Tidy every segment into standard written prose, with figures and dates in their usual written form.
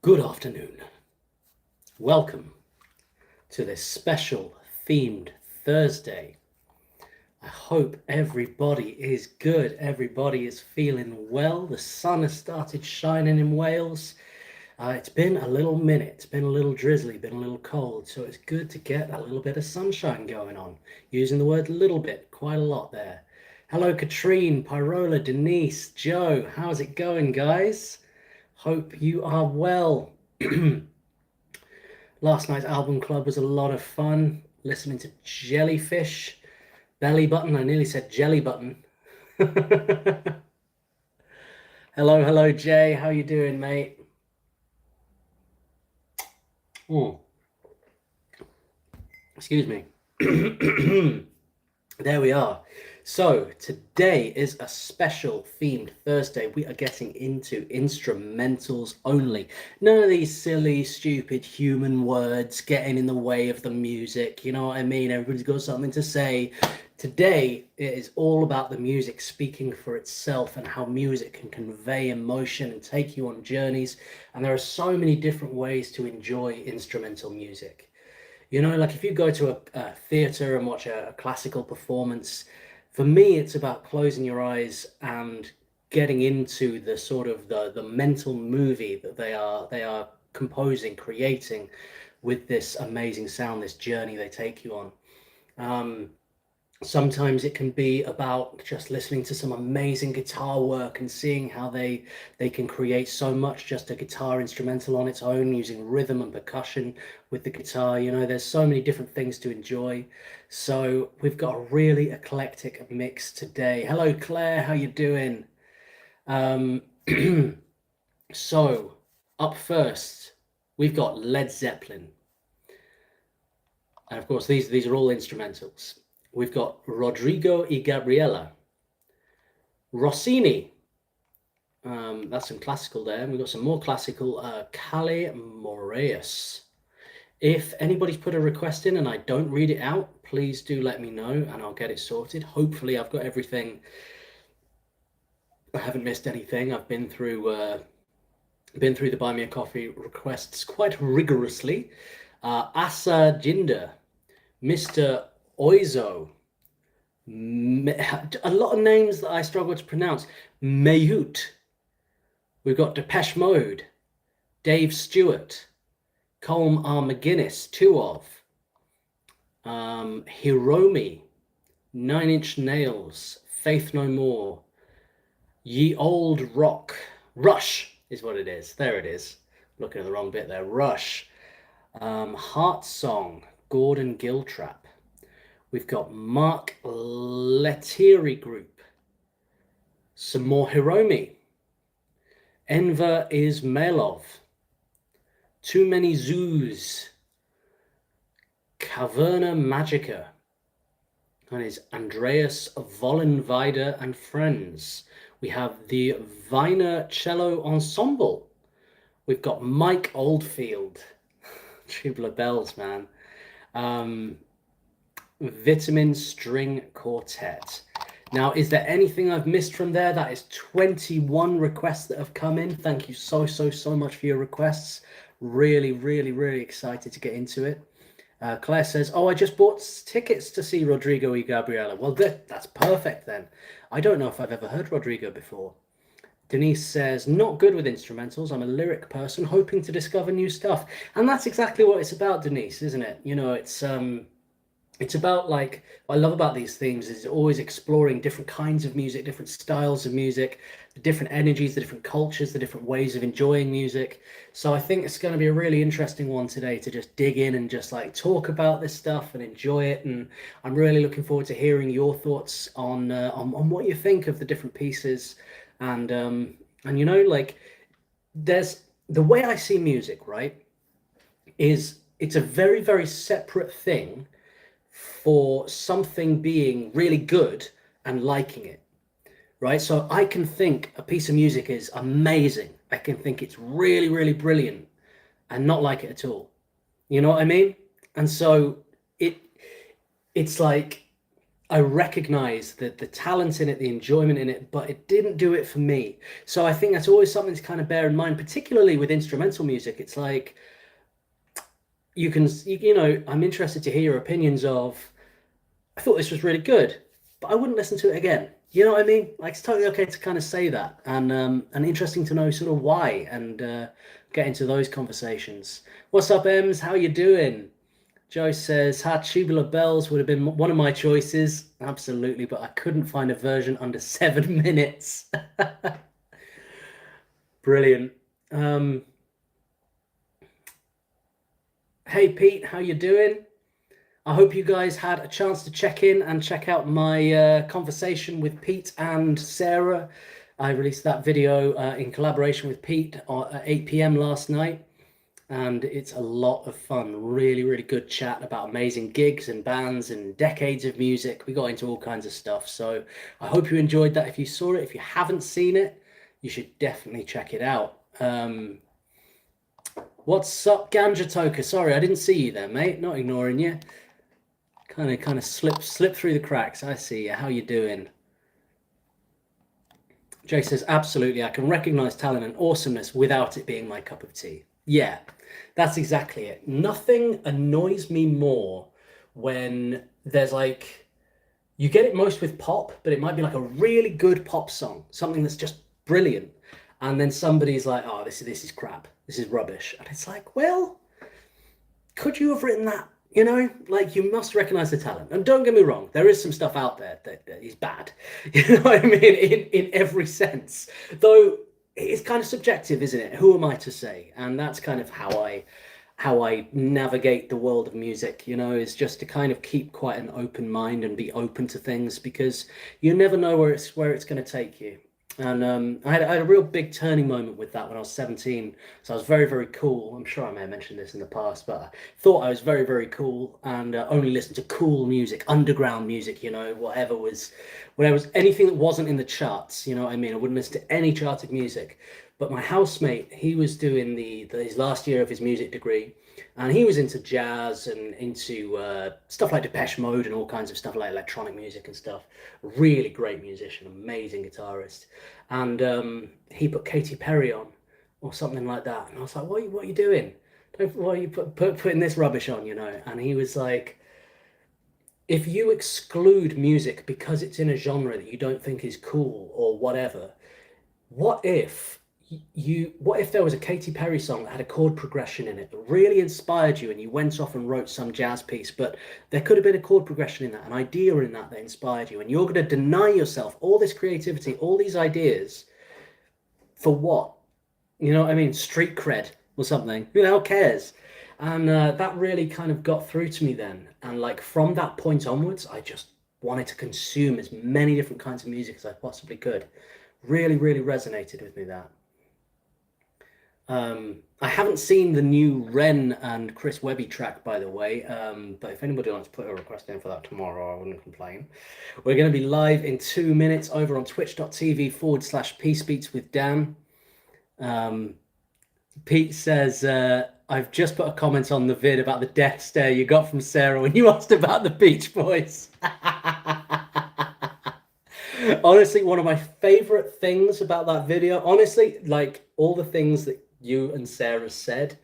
Good afternoon. Welcome to this special themed Thursday. I hope everybody is good. Everybody is feeling well. The sun has started shining in Wales. It's been a little minute. It's been a little drizzly, been a little cold. So it's good to get a little bit of sunshine going on. Using the word little bit quite a lot there. Hello, Katrine, Pyrola, Denise, Joe. How's it going, guys? Hope you are well. Last night's album club was a lot of fun. Listening to Jellyfish, Belly Button. I nearly said Jelly Button. Hello, Jay. How you doing, mate? Excuse me. There we are. So today is a special themed Thursday. We are getting into instrumentals only. None of these silly, stupid human words getting in the way of the music. You know what I mean? Everybody's got something to say. Today, it is all about the music speaking for itself and how music can convey emotion and take you on journeys. And there are so many different ways to enjoy instrumental music. You know, like if you go to a theater and watch a classical performance, for me, it's about closing your eyes and getting into the sort of the mental movie that they are composing, creating with this amazing sound, this journey they take you on. Sometimes it can be about just listening to some amazing guitar work and seeing how they can create so much just a guitar instrumental on its own, using rhythm and percussion with the guitar. You know, there's so many different things to enjoy. So we've got a really eclectic mix today. Hello, Claire, how you doing? So up first, we've got Led Zeppelin. And of course, these are all instrumentals. We've got Rodrigo y Gabriela, Rossini. That's some classical there. And we've got some more classical, Calle Moraes. If anybody's put a request in and I don't read it out, please do let me know and I'll get it sorted. Hopefully I've got everything. I haven't missed anything. I've been through the Buy Me a Coffee requests quite rigorously. Asa Jinder, Mr. Oizo, a lot of names that I struggle to pronounce. Mayut. We've got Depeche Mode, Dave Stewart, Colm R. McGuinness, two of, Hiromi, Nine Inch Nails, Faith No More, Ye Old Rock, Rush is what it is. There it is. Looking at the wrong bit there. Rush, Heart Song, Gordon Giltrap. We've got Mark Lettieri Group, some more Hiromi, Enver Ismailov, Too Many Zoos, Caverna Magica, and is Andreas Vollenweider and Friends. We have the Wiener Cello Ensemble. We've got Mike Oldfield, Tubular Bells, man. Vitamin String Quartet. Now, is there anything I've missed from there? That is 21 requests that have come in. Thank you so much for your requests. Really excited to get into it. Claire says, oh, I just bought tickets to see Rodrigo y Gabriela. Well, that's perfect then. I don't know if I've ever heard Rodrigo before. Denise says, not good with instrumentals. I'm a lyric person hoping to discover new stuff. And that's exactly what it's about, Denise, isn't it? You know, it's about, like, what I love about these things is always exploring different kinds of music, different styles of music, the different energies, the different cultures, the different ways of enjoying music. So I think it's going to be a really interesting one today to just dig in and just like talk about this stuff and enjoy it. And I'm really looking forward to hearing your thoughts on what you think of the different pieces. And you know, like, there's the way I see music, right, is it's a very separate thing for something being really good and liking it, right? So I can think a piece of music is amazing. I can think it's really brilliant and not like it at all. You know what I mean? And so it's like I recognize the talent in it, the enjoyment in it, but it didn't do it for me. So I think that's always something to kind of bear in mind, particularly with instrumental music. It's like you know, I'm interested to hear your opinions of, I thought this was really good, but I wouldn't listen to it again. You know what I mean? Like it's totally okay to kind of say that, and interesting to know sort of why, and get into those conversations. What's up, Ems? How you doing? Joe says, "Ha, Tubular Bells would have been one of my choices, absolutely, but I couldn't find a version under 7 minutes." Brilliant. Um, hey Pete, how you doing? I hope you guys had a chance to check in and check out my conversation with Pete and Sarah. I released that video in collaboration with Pete at 8 p.m. last night, and it's a lot of fun. Really, really good chat about amazing gigs and bands and decades of music. We got into all kinds of stuff. So I hope you enjoyed that. If you saw it, if you haven't seen it, you should definitely check it out. What's up, Ganja Toker? Sorry, I didn't see you there, mate. Not ignoring you. Kind of slip through the cracks. I see you. How you doing? Jay says, absolutely. I can recognize talent and awesomeness without it being my cup of tea. Yeah, that's exactly it. Nothing annoys me more when there's like, you get it most with pop, but it might be like a really good pop song, something that's just brilliant. And then somebody's like, oh, this is crap. This is rubbish. And it's like, well, could you have written that? You know, like you must recognize the talent. And don't get me wrong, there is some stuff out there that is bad. You know what I mean? In every sense. Though it's kind of subjective, isn't it? Who am I to say? And that's kind of how I navigate the world of music, you know, is just to kind of keep quite an open mind and be open to things, because you never know where it's going to take you. And I had a real big turning moment with that when I was 17. So I was very, very cool. I'm sure I may have mentioned this in the past, but I thought I was very, very cool, and only listened to cool music, underground music, you know, whatever was anything that wasn't in the charts, you know what I mean? I wouldn't listen to any charted music. But my housemate, he was doing his last year of his music degree, and he was into jazz and into stuff like Depeche Mode and all kinds of stuff like electronic music and stuff. Really great musician, amazing guitarist, and he put Katy Perry on or something like that, and I was like, what are you doing? Why are you putting this rubbish on, you know? And he was like, if you exclude music because it's in a genre that you don't think is cool or whatever, what if what if there was a Katy Perry song that had a chord progression in it that really inspired you, and you went off and wrote some jazz piece, but there could have been a chord progression in that, an idea in that inspired you, and you're going to deny yourself all this creativity, all these ideas for what? You know what I mean? Street cred or something. You know, who cares? And that really kind of got through to me then. And like from that point onwards, I just wanted to consume as many different kinds of music as I possibly could. Really, really resonated with me, that. I haven't seen the new Ren and Chris Webby track, by the way, but if anybody wants to put a request in for that tomorrow, I wouldn't complain. We're going to be live in 2 minutes over on twitch.tv/peacebeats with Dan. Pete says, I've just put a comment on the vid about the death stare you got from Sarah when you asked about the Beach Boys. Honestly, one of my favorite things about that video, honestly, like all the things that you and Sarah said,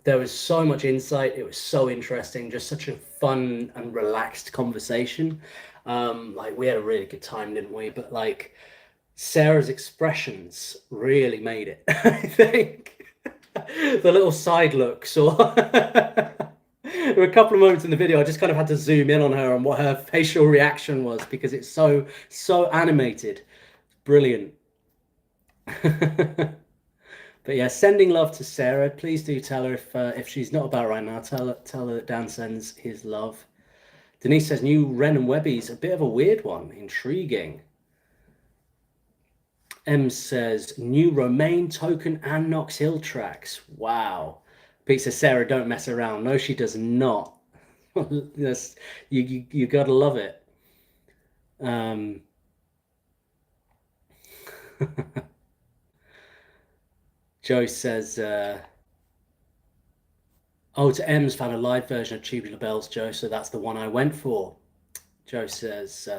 there was so much insight. It was so interesting, just such a fun and relaxed conversation. Like we had a really good time, didn't we? But like Sarah's expressions really made it. I think the little side looks, or there were a couple of moments in the video I just kind of had to zoom in on her and what her facial reaction was, because it's so animated. Brilliant. But yeah, sending love to Sarah. Please do tell her if she's not about right now, tell her that Dan sends his love. Denise says new Ren and Webby's a bit of a weird one. Intriguing. M says new Romaine, Token, and Knox Hill tracks. Wow. Pete says Sarah don't mess around. No, she does not. Yes, you gotta love it. Joe says, oh, to M's found a live version of Tubular Bells, Joe, so that's the one I went for. Joe says,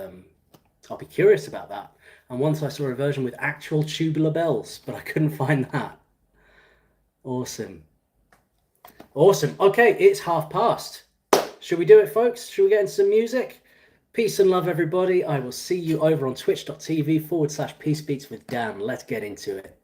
I'll be curious about that. And once I saw a version with actual tubular bells, but I couldn't find that. Awesome. Awesome. Okay, it's past. Should we do it, folks? Should we get into some music? Peace and love, everybody. I will see you over on twitch.tv/Peace Beats with Dan. Let's get into it.